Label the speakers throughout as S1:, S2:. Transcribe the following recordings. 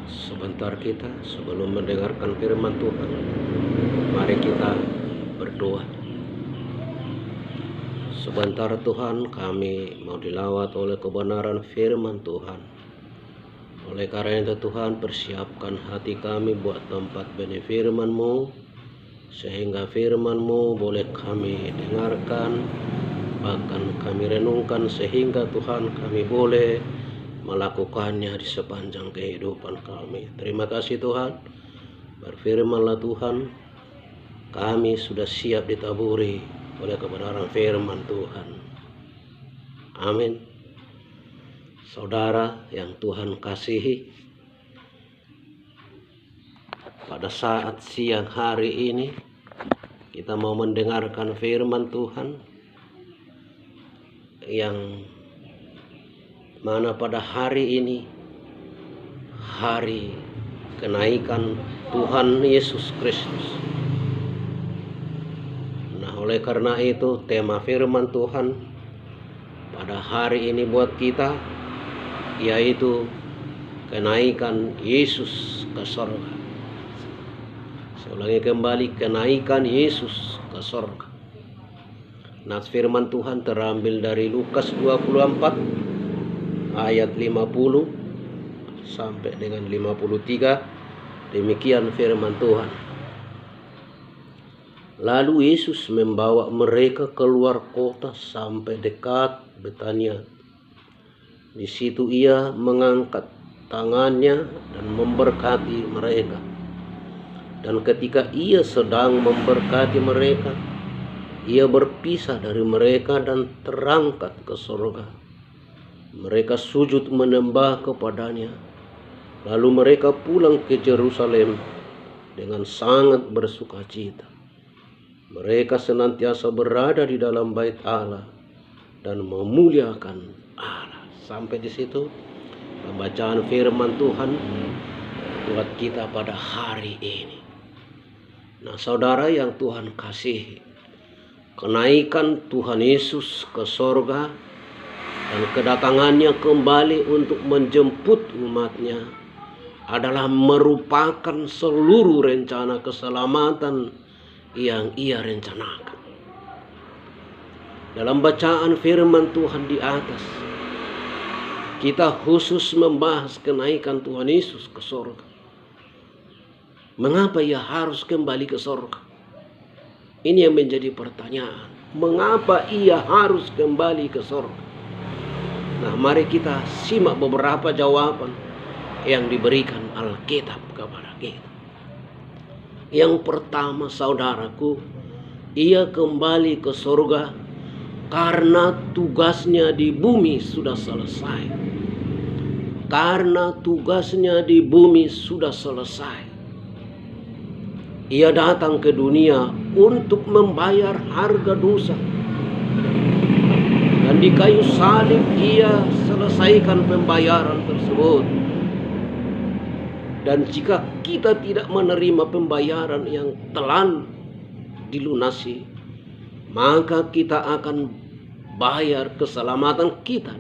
S1: Sebentar kita sebelum mendengarkan firman Tuhan, mari kita berdoa. Sebentar Tuhan, kami mau dilawat oleh kebenaran firman Tuhan. Oleh karena itu Tuhan, persiapkan hati kami buat tempat benih firman-Mu, sehingga firman-Mu boleh kami dengarkan, bahkan kami renungkan, sehingga Tuhan kami boleh melakukannya di sepanjang kehidupan kami. Terima kasih Tuhan. Berfirmanlah Tuhan, kami sudah siap ditaburi oleh kebenaran firman Tuhan. Amin. Saudara yang Tuhan kasihi, pada saat siang hari ini kita mau mendengarkan firman Tuhan yang mana pada hari ini hari kenaikan Tuhan Yesus Kristus. Nah, oleh karena itu tema firman Tuhan pada hari ini buat kita yaitu kenaikan Yesus ke sorga. Saya ulangi kembali, kenaikan Yesus ke sorga. Nah, firman Tuhan terambil dari Lukas 24 ayat 50 sampai dengan 53. Demikian firman Tuhan. Lalu Yesus membawa mereka keluar kota sampai dekat Betania. Di situ ia mengangkat tangannya dan memberkati mereka. Dan ketika ia sedang memberkati mereka, ia berpisah dari mereka dan terangkat ke surga. Mereka sujud menyembah kepadanya. Lalu mereka pulang ke Yerusalem dengan sangat bersukacita. Mereka senantiasa berada di dalam bait Allah dan memuliakan Allah. Sampai di situ pembacaan firman Tuhan buat kita pada hari ini. Nah, saudara yang Tuhan kasihi, kenaikan Tuhan Yesus ke sorga dan kedatangannya kembali untuk menjemput umatnya adalah merupakan seluruh rencana keselamatan yang ia rencanakan. Dalam bacaan firman Tuhan di atas, kita khusus membahas kenaikan Tuhan Yesus ke sorga. Mengapa ia harus kembali ke sorga? Ini yang menjadi pertanyaan. Mengapa ia harus kembali ke sorga? Nah, mari kita simak beberapa jawaban yang diberikan Alkitab kepada kita. Yang pertama, saudaraku, ia kembali ke surga karena tugasnya di bumi sudah selesai. Karena tugasnya di bumi sudah selesai. Ia datang ke dunia untuk membayar harga dosa. Dan di kayu salib ia selesaikan pembayaran tersebut. Dan jika kita tidak menerima pembayaran yang telah dilunasi, maka kita akan bayar keselamatan kita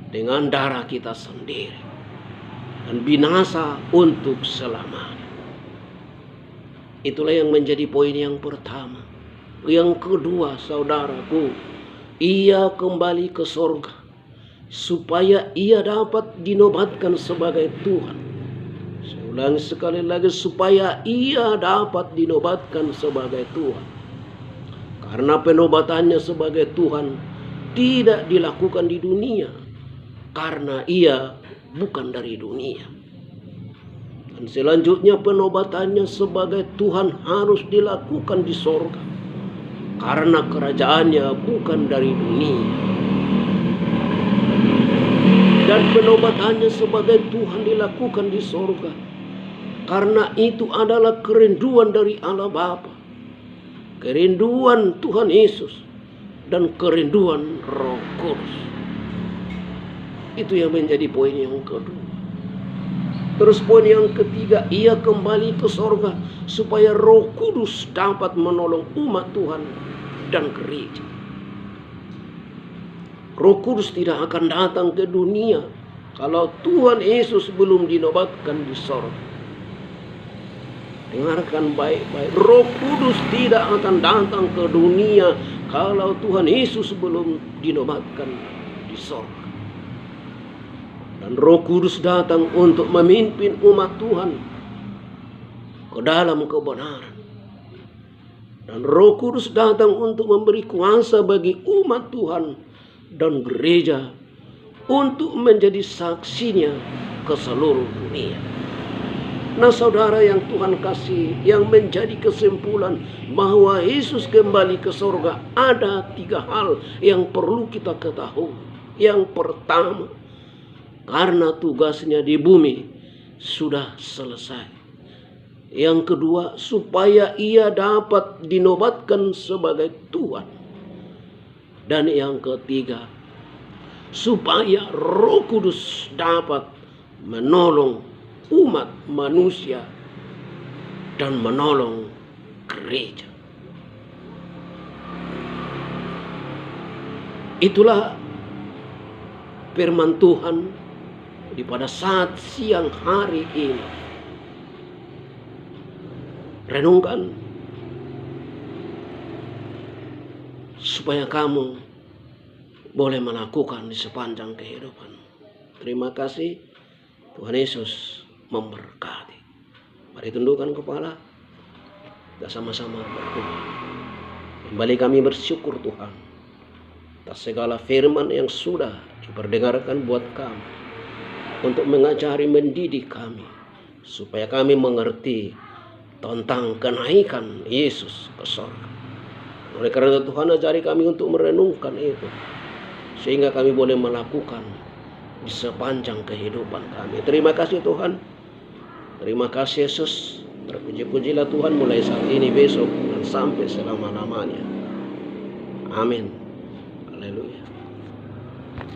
S1: dengan darah kita sendiri. Dan binasa untuk selamanya. Itulah yang menjadi poin yang pertama. Yang kedua, saudaraku, ia kembali ke sorga supaya ia dapat dinobatkan sebagai Tuhan. Saya ulangi sekali lagi, supaya ia dapat dinobatkan sebagai Tuhan. Karena penobatannya sebagai Tuhan tidak dilakukan di dunia, karena ia bukan dari dunia. Dan selanjutnya penobatannya sebagai Tuhan harus dilakukan di sorga, karena kerajaannya bukan dari dunia. Dan penobatannya sebagai Tuhan dilakukan di sorga, karena itu adalah kerinduan dari Allah Bapa, kerinduan Tuhan Yesus, dan kerinduan Roh Kudus. Itu yang menjadi poin yang kedua. Terus poin yang ketiga, ia kembali ke sorga supaya Roh Kudus dapat menolong umat Tuhan dan gereja. Roh Kudus tidak akan datang ke dunia kalau Tuhan Yesus belum dinobatkan di sorga. Dengarkan baik-baik, Roh Kudus tidak akan datang ke dunia kalau Tuhan Yesus belum dinobatkan di sorga. Dan Roh Kudus datang untuk memimpin umat Tuhan ke dalam kebenaran. Dan Roh Kudus datang untuk memberi kuasa bagi umat Tuhan dan gereja untuk menjadi saksinya ke seluruh dunia. Nah saudara yang Tuhan kasih, yang menjadi kesimpulan bahwa Yesus kembali ke surga, ada 3 hal yang perlu kita ketahui. Yang pertama, karena tugasnya di bumi sudah selesai. Yang kedua, supaya ia dapat dinobatkan sebagai Tuhan. Dan yang ketiga, supaya Roh Kudus dapat menolong umat manusia dan menolong gereja. Itulah firman Tuhan di pada saat siang hari ini. Renungkan supaya kamu boleh melakukan di sepanjang kehidupan. Terima kasih. Tuhan Yesus memberkati. Mari tundukkan kepala. Kita sama-sama berdoa. Kembali kami bersyukur Tuhan atas segala firman yang sudah diperdengarkan buat kami, untuk mengajari, mendidik kami, supaya kami mengerti tentang kenaikan Yesus ke surga. Oleh karena itu Tuhan, ajari kami untuk merenungkan itu, sehingga kami boleh melakukan di sepanjang kehidupan kami. Terima kasih Tuhan. Terima kasih Yesus. Terpuji-pujilah Tuhan mulai saat ini, besok, dan sampai selama-lamanya. Amin. Haleluya.